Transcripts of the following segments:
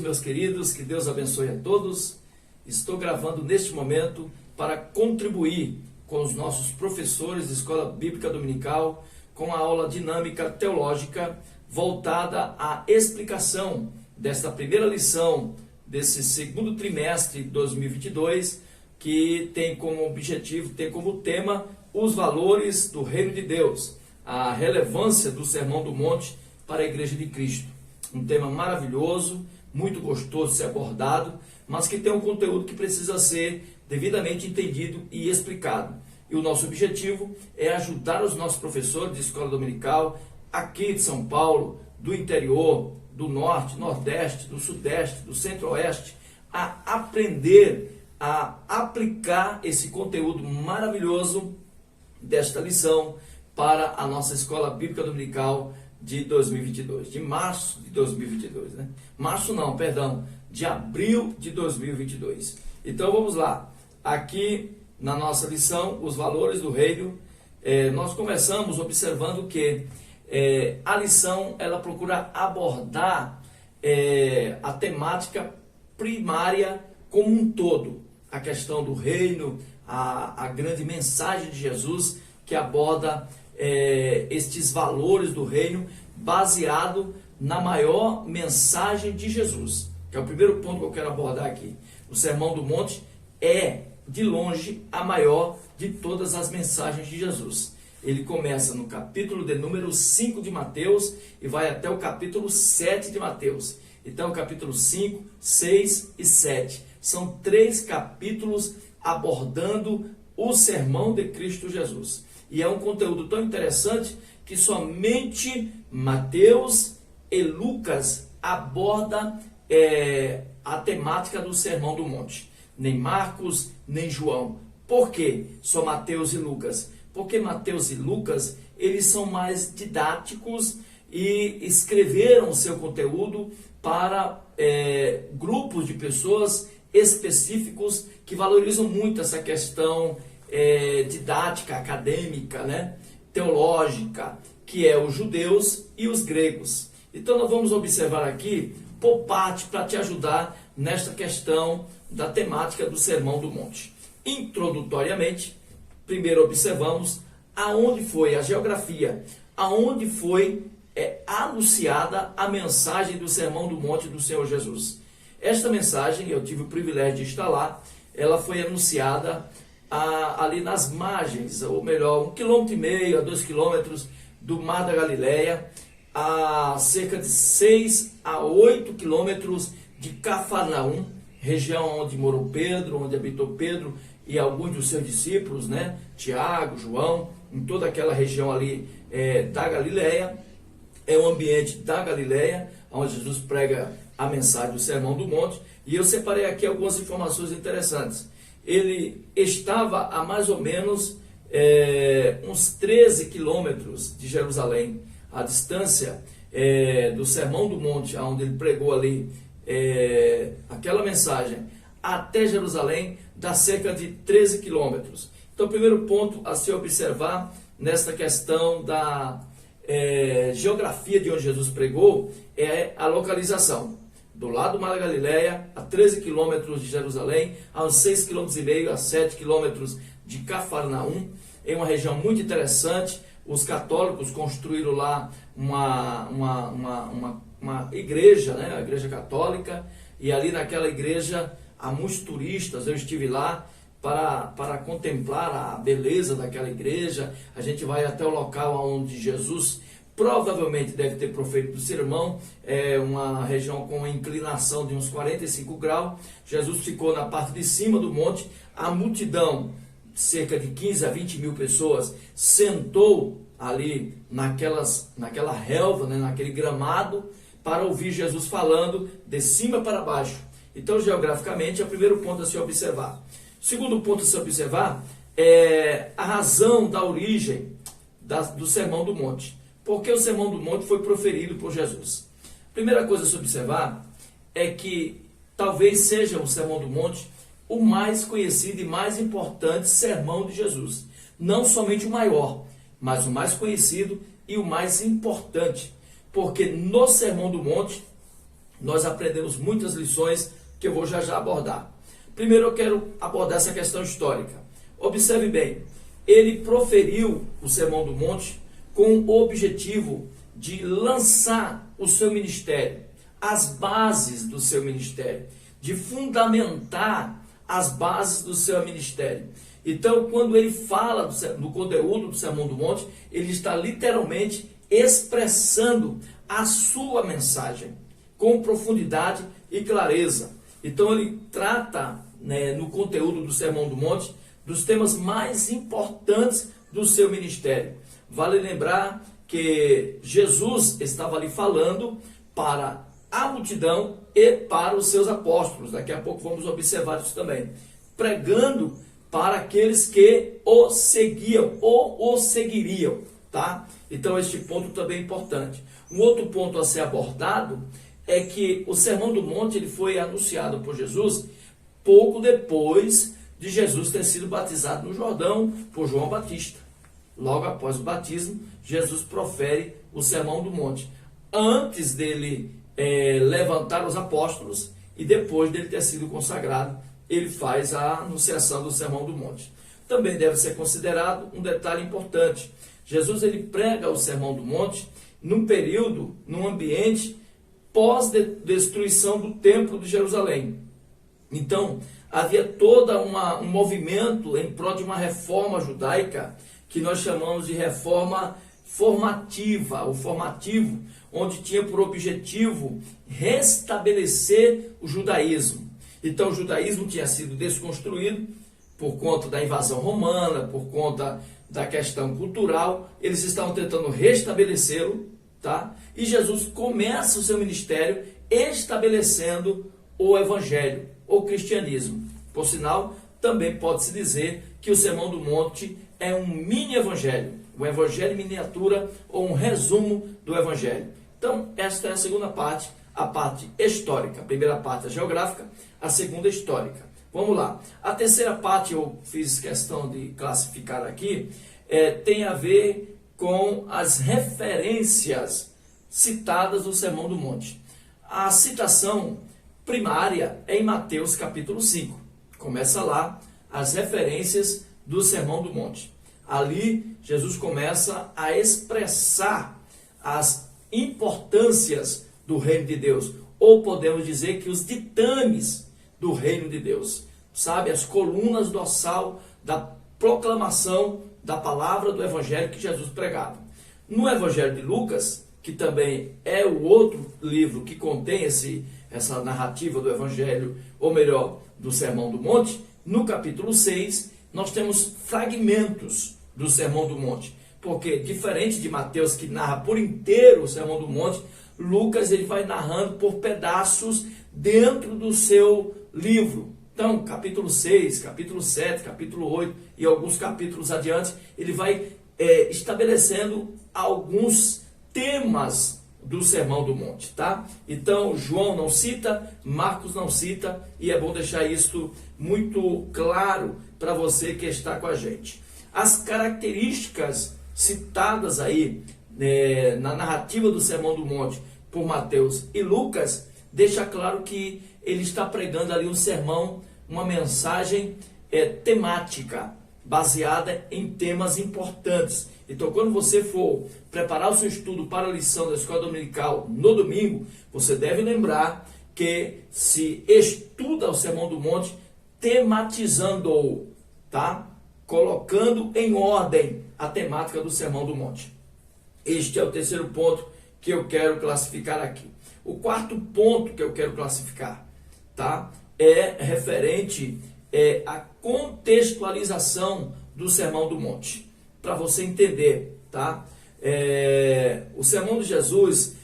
meus queridos, que Deus abençoe a todos. Estou gravando neste momento para contribuir com os nossos professores de Escola Bíblica Dominical com a aula dinâmica teológica voltada à explicação desta primeira lição desse segundo trimestre de 2022, que tem como objetivo, tem como tema os valores do Reino de Deus, a relevância do Sermão do Monte para a Igreja de Cristo. Um tema maravilhoso, muito gostoso de ser abordado, mas que tem um conteúdo que precisa ser devidamente entendido e explicado. E o nosso objetivo é ajudar os nossos professores de escola dominical aqui de São Paulo, do interior, do norte, nordeste, do sudeste, do centro-oeste, a aprender, a aplicar esse conteúdo maravilhoso desta lição para a nossa Escola Bíblica Dominical de 2022, de março de 2022, né? Março não, perdão, de abril de 2022. Então vamos lá, aqui na nossa lição, os valores do reino, nós começamos observando que a lição, ela procura abordar a temática primária como um todo, a questão do reino, a grande mensagem de Jesus que aborda estes valores do reino baseado na maior mensagem de Jesus, que é o primeiro ponto que eu quero abordar aqui. O Sermão do Monte é, de longe, a maior de todas as mensagens de Jesus. Ele começa no capítulo de número 5 de Mateus e vai até o capítulo 7 de Mateus. Então, capítulo 5, 6 e 7. São 3 capítulos abordando o sermão de Cristo Jesus. E é um conteúdo tão interessante que somente Mateus e Lucas abordam a temática do Sermão do Monte. Nem Marcos, nem João. Por quê? Só Mateus e Lucas. Porque Mateus e Lucas, eles são mais didáticos e escreveram o seu conteúdo para grupos de pessoas específicos que valorizam muito essa questão didática, acadêmica, né? Teológica, que é os judeus e os gregos. Então nós vamos observar aqui por parte para te ajudar nesta questão da temática do Sermão do Monte. Introdutoriamente, primeiro observamos aonde foi a geografia, aonde foi anunciada a mensagem do Sermão do Monte do Senhor Jesus. Esta mensagem, eu tive o privilégio de estar lá, ela foi anunciada ali nas margens, ou melhor, 1,5 km a 2 km do Mar da Galileia, a cerca de 6 a 8 quilômetros de Cafarnaum, região onde morou Pedro, onde habitou Pedro e alguns dos seus discípulos, né? Tiago, João, em toda aquela região ali da Galileia. É um ambiente da Galileia, onde Jesus prega a mensagem do Sermão do Monte. E eu separei aqui algumas informações interessantes. Ele estava a mais ou menos uns 13 quilômetros de Jerusalém. A distância do Sermão do Monte, onde ele pregou ali aquela mensagem, até Jerusalém, dá cerca de 13 quilômetros. Então, o primeiro ponto a se observar nesta questão da geografia de onde Jesus pregou é a localização. Do lado do Mar da Galileia, a 13 quilômetros de Jerusalém, a uns 6,5 km, a 7 quilômetros de Cafarnaum, em uma região muito interessante. Os católicos construíram lá uma igreja, né? A igreja católica, e ali naquela igreja há muitos turistas. Eu estive lá para contemplar a beleza daquela igreja. A gente vai até o local onde Jesus provavelmente deve ter proferido o sermão, uma região com uma inclinação de uns 45 graus. Jesus ficou na parte de cima do monte, a multidão, cerca de 15 a 20 mil pessoas, sentou ali naquela relva, né, naquele gramado, para ouvir Jesus falando de cima para baixo. Então, geograficamente, é o primeiro ponto a se observar. O segundo ponto a se observar é a razão da origem do Sermão do Monte. Porque o Sermão do Monte foi proferido por Jesus. A primeira coisa a se observar é que talvez seja o Sermão do Monte o mais conhecido e mais importante sermão de Jesus. Não somente o maior, mas o mais conhecido e o mais importante. Porque no Sermão do Monte, nós aprendemos muitas lições que eu vou já abordar. Primeiro eu quero abordar essa questão histórica. Observe bem, ele proferiu o Sermão do Monte com o objetivo de lançar o seu ministério, as bases do seu ministério, de fundamentar as bases do seu ministério. Então, quando ele fala do conteúdo do Sermão do Monte, ele está literalmente expressando a sua mensagem com profundidade e clareza. Então, ele trata, no conteúdo do Sermão do Monte, dos temas mais importantes do seu ministério. Vale lembrar que Jesus estava ali falando para a multidão e para os seus apóstolos. Daqui a pouco vamos observar isso também. Pregando para aqueles que o seguiam ou o seguiriam, tá? Então este ponto também é importante. Um outro ponto a ser abordado é que o Sermão do Monte ele foi anunciado por Jesus pouco depois de Jesus ter sido batizado no Jordão por João Batista. Logo após o batismo, Jesus profere o Sermão do Monte, antes dele levantar os apóstolos e depois dele ter sido consagrado, ele faz a anunciação do Sermão do Monte. Também deve ser considerado um detalhe importante. Jesus ele prega o Sermão do Monte num período, num ambiente pós-destruição do Templo de Jerusalém. Então, havia todo um movimento em prol de uma reforma judaica que nós chamamos de reforma formativa, ou formativo, onde tinha por objetivo restabelecer o judaísmo. Então, o judaísmo tinha sido desconstruído por conta da invasão romana, por conta da questão cultural. Eles estavam tentando restabelecê-lo, tá? E Jesus começa o seu ministério estabelecendo o evangelho, o cristianismo. Por sinal, também pode-se dizer que o Sermão do Monte é um mini evangelho, um evangelho em miniatura ou um resumo do evangelho. Então, esta é a segunda parte, a parte histórica. A primeira parte é geográfica, a segunda histórica. Vamos lá. A terceira parte, eu fiz questão de classificar aqui, tem a ver com as referências citadas no Sermão do Monte. A citação primária é em Mateus capítulo 5. Começa lá as referências do Sermão do Monte. Ali, Jesus começa a expressar as importâncias do reino de Deus, ou podemos dizer que os ditames do reino de Deus, sabe, as colunas dorsal da proclamação da palavra do evangelho que Jesus pregava. No evangelho de Lucas, que também é o outro livro que contém essa narrativa do evangelho, ou melhor, do Sermão do Monte, no capítulo 6, nós temos fragmentos do Sermão do Monte, porque diferente de Mateus, que narra por inteiro o Sermão do Monte, Lucas ele vai narrando por pedaços dentro do seu livro. Então, capítulo 6, capítulo 7, capítulo 8 e alguns capítulos adiante, ele vai estabelecendo alguns temas do Sermão do Monte, tá? Então, João não cita, Marcos não cita, e é bom deixar isso muito claro para você que está com a gente. As características citadas aí na narrativa do Sermão do Monte por Mateus e Lucas, deixa claro que ele está pregando ali um sermão, uma mensagem temática, baseada em temas importantes. Então, quando você for preparar o seu estudo para a lição da escola dominical no domingo, você deve lembrar que se estuda o Sermão do Monte tematizando-o, tá? Colocando em ordem a temática do Sermão do Monte. Este é o terceiro ponto que eu quero classificar aqui. O quarto ponto que eu quero classificar, tá? É referente à contextualização do Sermão do Monte. Para você entender, tá? O Sermão de Jesus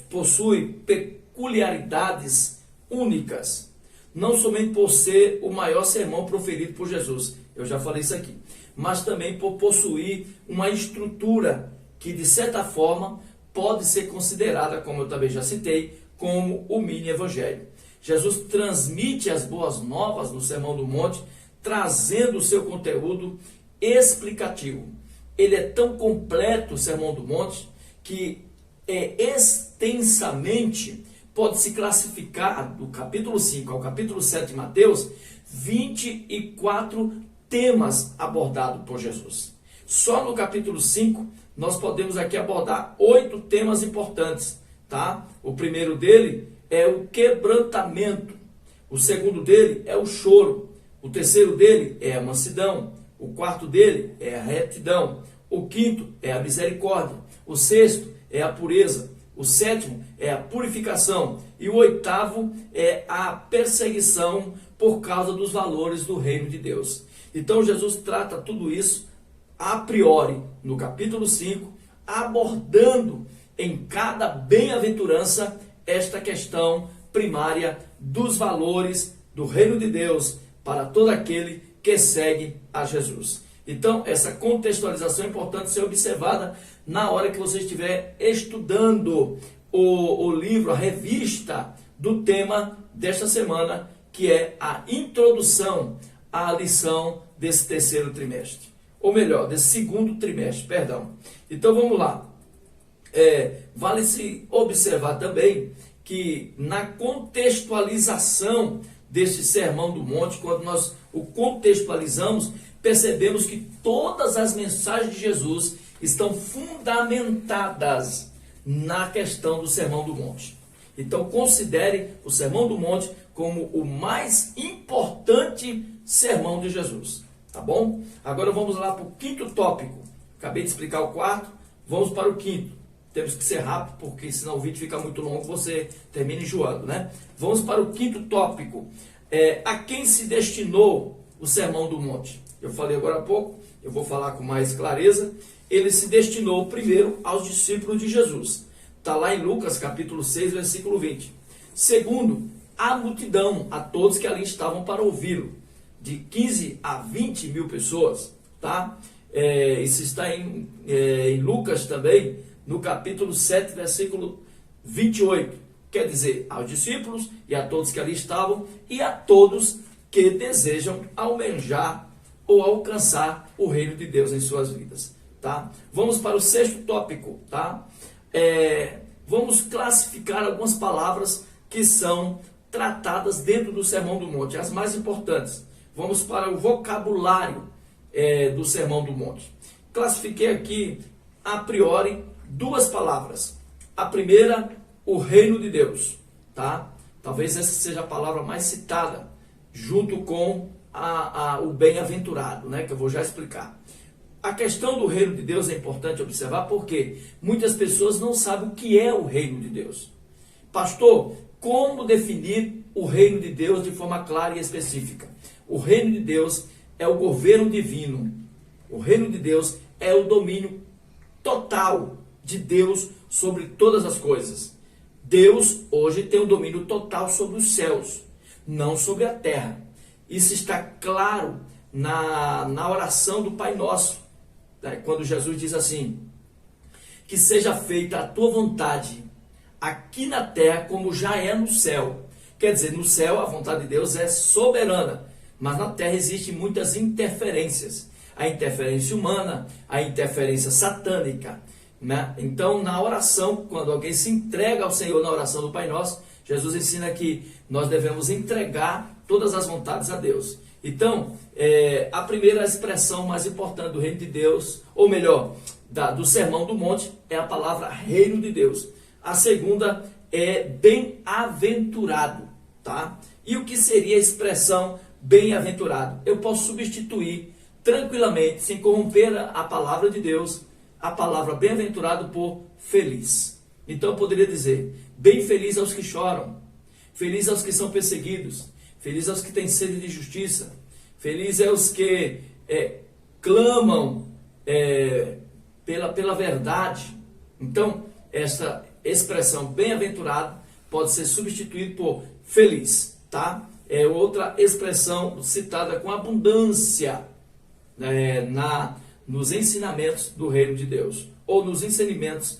possui peculiaridades únicas, não somente por ser o maior sermão proferido por Jesus, eu já falei isso aqui, mas também por possuir uma estrutura que, de certa forma, pode ser considerada, como eu também já citei, como o mini-evangelho. Jesus transmite as boas novas no Sermão do Monte, trazendo o seu conteúdo explicativo. Ele é tão completo, o Sermão do Monte, que é extensamente pode-se classificar, do capítulo 5 ao capítulo 7 de Mateus, 24 temas abordados por Jesus. Só no capítulo 5, nós podemos aqui abordar 8 temas importantes, tá? O primeiro dele é o quebrantamento, o segundo dele é o choro, o terceiro dele é a mansidão, o quarto dele é a retidão, o quinto é a misericórdia, o sexto é a pureza, o sétimo é a purificação e o oitavo é a perseguição por causa dos valores do reino de Deus. Então Jesus trata tudo isso a priori no capítulo 5, abordando em cada bem-aventurança esta questão primária dos valores do reino de Deus para todo aquele que segue a Jesus. Então, essa contextualização é importante ser observada na hora que você estiver estudando o livro, a revista do tema desta semana, que é a introdução à lição desse terceiro trimestre. Ou melhor, desse segundo trimestre, perdão. Então, vamos lá. Vale-se observar também que na contextualização deste Sermão do Monte, quando nós o contextualizamos, percebemos que todas as mensagens de Jesus estão fundamentadas na questão do Sermão do Monte. Então considere o Sermão do Monte como o mais importante sermão de Jesus, tá bom? Agora vamos lá para o quinto tópico. Acabei de explicar o quarto, vamos para o quinto. Temos que ser rápido, porque senão o vídeo fica muito longo, você termina enjoando, né? Vamos para o quinto tópico. A quem se destinou o Sermão do Monte? Eu falei agora há pouco, eu vou falar com mais clareza. Ele se destinou primeiro aos discípulos de Jesus. Está lá em Lucas capítulo 6, versículo 20. Segundo, a multidão, a todos que ali estavam para ouvi-lo. De 15 a 20 mil pessoas, tá? Isso está em Lucas também, no capítulo 7, versículo 28. Quer dizer, aos discípulos e a todos que ali estavam e a todos que desejam almejar ou alcançar o reino de Deus em suas vidas, tá? Vamos para o sexto tópico, tá? Vamos classificar algumas palavras que são tratadas dentro do Sermão do Monte, as mais importantes. Vamos para o vocabulário do Sermão do Monte. Classifiquei aqui, a priori, 2 palavras. A primeira, o reino de Deus, tá? Talvez essa seja a palavra mais citada, junto com o bem-aventurado, né? Que eu vou já explicar. A questão do reino de Deus é importante observar porque muitas pessoas não sabem o que é o reino de Deus. Pastor, como definir o reino de Deus de forma clara e específica? O reino de Deus é o governo divino. O reino de Deus é o domínio total de Deus sobre todas as coisas. Deus hoje tem o domínio total sobre os céus, não sobre a terra. Isso está claro na oração do Pai Nosso, né? Quando Jesus diz assim: que seja feita a tua vontade, aqui na terra como já é no céu. Quer dizer, no céu a vontade de Deus é soberana, mas na terra existem muitas interferências. A interferência humana, a interferência satânica, né? Então, na oração, quando alguém se entrega ao Senhor na oração do Pai Nosso, Jesus ensina que nós devemos entregar todas as vontades a Deus. Então, a primeira expressão mais importante do reino de Deus, ou melhor, do Sermão do Monte, é a palavra reino de Deus. A segunda é bem-aventurado, tá? E o que seria a expressão bem-aventurado? Eu posso substituir tranquilamente, sem corromper a palavra de Deus, a palavra bem-aventurado por feliz. Então eu poderia dizer: bem feliz aos que choram, feliz aos que são perseguidos, feliz aos que têm sede de justiça, feliz aos que clamam pela verdade. Então, essa expressão bem-aventurado pode ser substituída por feliz, tá? É outra expressão citada com abundância nos ensinamentos do reino de Deus, ou nos ensinamentos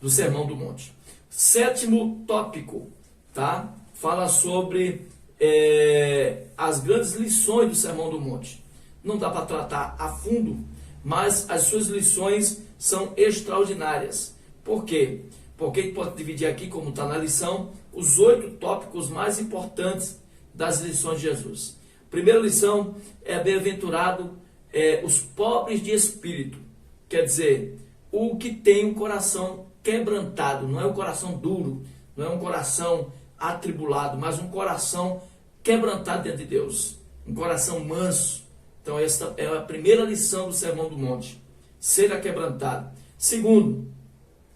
do Sermão do Monte. Sétimo tópico, tá? Fala sobre as grandes lições do Sermão do Monte. Não dá para tratar a fundo, mas as suas lições são extraordinárias. Por quê? porque a gente pode dividir aqui, como está na lição, os 8 tópicos mais importantes das lições de Jesus. Primeira lição é bem-aventurado os pobres de espírito, quer dizer, o que tem um coração quebrantado, não é um coração duro, não é um coração atribulado, mas um coração quebrantado diante de Deus, um coração manso. Então esta é a primeira lição do Sermão do Monte, ser quebrantado. Segundo,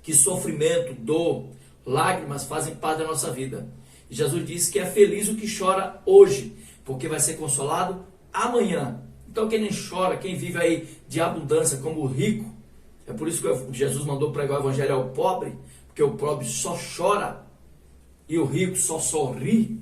que sofrimento, dor, lágrimas fazem parte da nossa vida. E Jesus disse que é feliz o que chora hoje, porque vai ser consolado amanhã. Então quem nem chora, quem vive aí de abundância como o rico, é por isso que Jesus mandou pregar o evangelho ao pobre, porque o pobre só chora e o rico só sorri.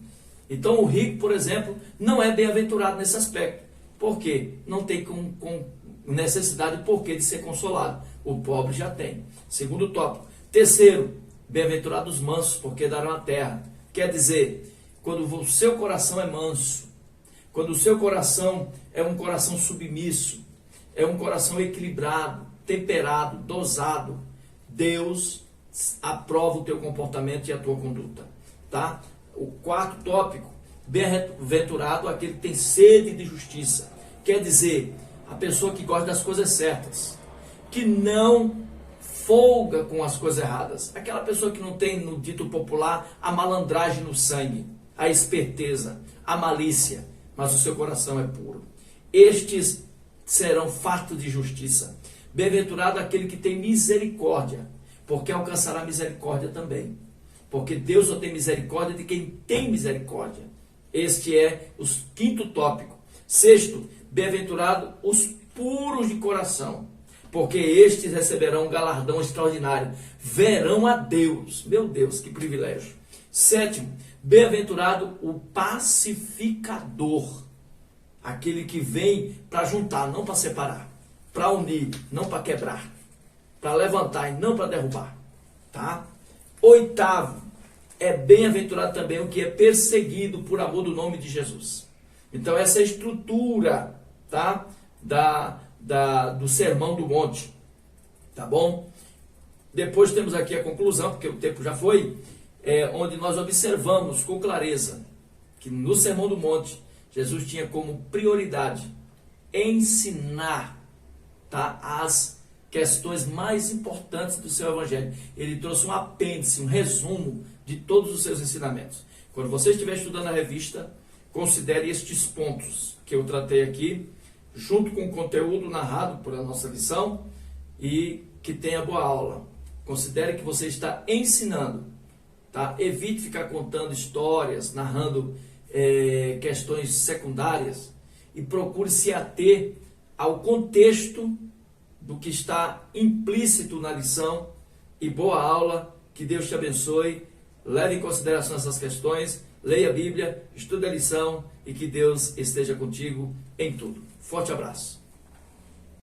Então o rico, por exemplo, não é bem-aventurado nesse aspecto. Por quê? Não tem com necessidade porquê de ser consolado. O pobre já tem. Segundo tópico. Terceiro, bem-aventurados os mansos, porque darão a terra. Quer dizer, quando o seu coração é manso, quando o seu coração é um coração submisso, é um coração equilibrado, temperado, dosado, Deus aprova o teu comportamento e a tua conduta, tá? O quarto tópico, bem-aventurado aquele que tem sede de justiça, quer dizer, a pessoa que gosta das coisas certas, que não folga com as coisas erradas, aquela pessoa que não tem, no dito popular, a malandragem no sangue, a esperteza, a malícia, mas o seu coração é puro. Estes serão fartos de justiça. Bem-aventurado aquele que tem misericórdia, porque alcançará misericórdia também. Porque Deus só tem misericórdia de quem tem misericórdia. Este é o quinto tópico. Sexto, bem-aventurado os puros de coração, porque estes receberão um galardão extraordinário. Verão a Deus. Meu Deus, que privilégio. Sétimo, bem-aventurado o pacificador, aquele que vem para juntar, não para separar, para unir, não para quebrar, para levantar e não para derrubar, tá? Oitavo, é bem-aventurado também o que é perseguido por amor do nome de Jesus. Então essa é a estrutura, tá? Do Sermão do Monte, tá bom? Depois temos aqui a conclusão, porque o tempo já foi, onde nós observamos com clareza que no Sermão do Monte Jesus tinha como prioridade ensinar, tá, as questões mais importantes do seu evangelho. Ele trouxe um apêndice, um resumo de todos os seus ensinamentos. Quando você estiver estudando a revista, considere estes pontos que eu tratei aqui, junto com o conteúdo narrado por a nossa lição, e que tenha boa aula. Considere que você está ensinando, tá? Evite ficar contando histórias, narrando questões secundárias, e procure se ater ao contexto do que está implícito na lição. E boa aula, que Deus te abençoe. Leve em consideração essas questões, leia a Bíblia, estude a lição e que Deus esteja contigo em tudo. Forte abraço.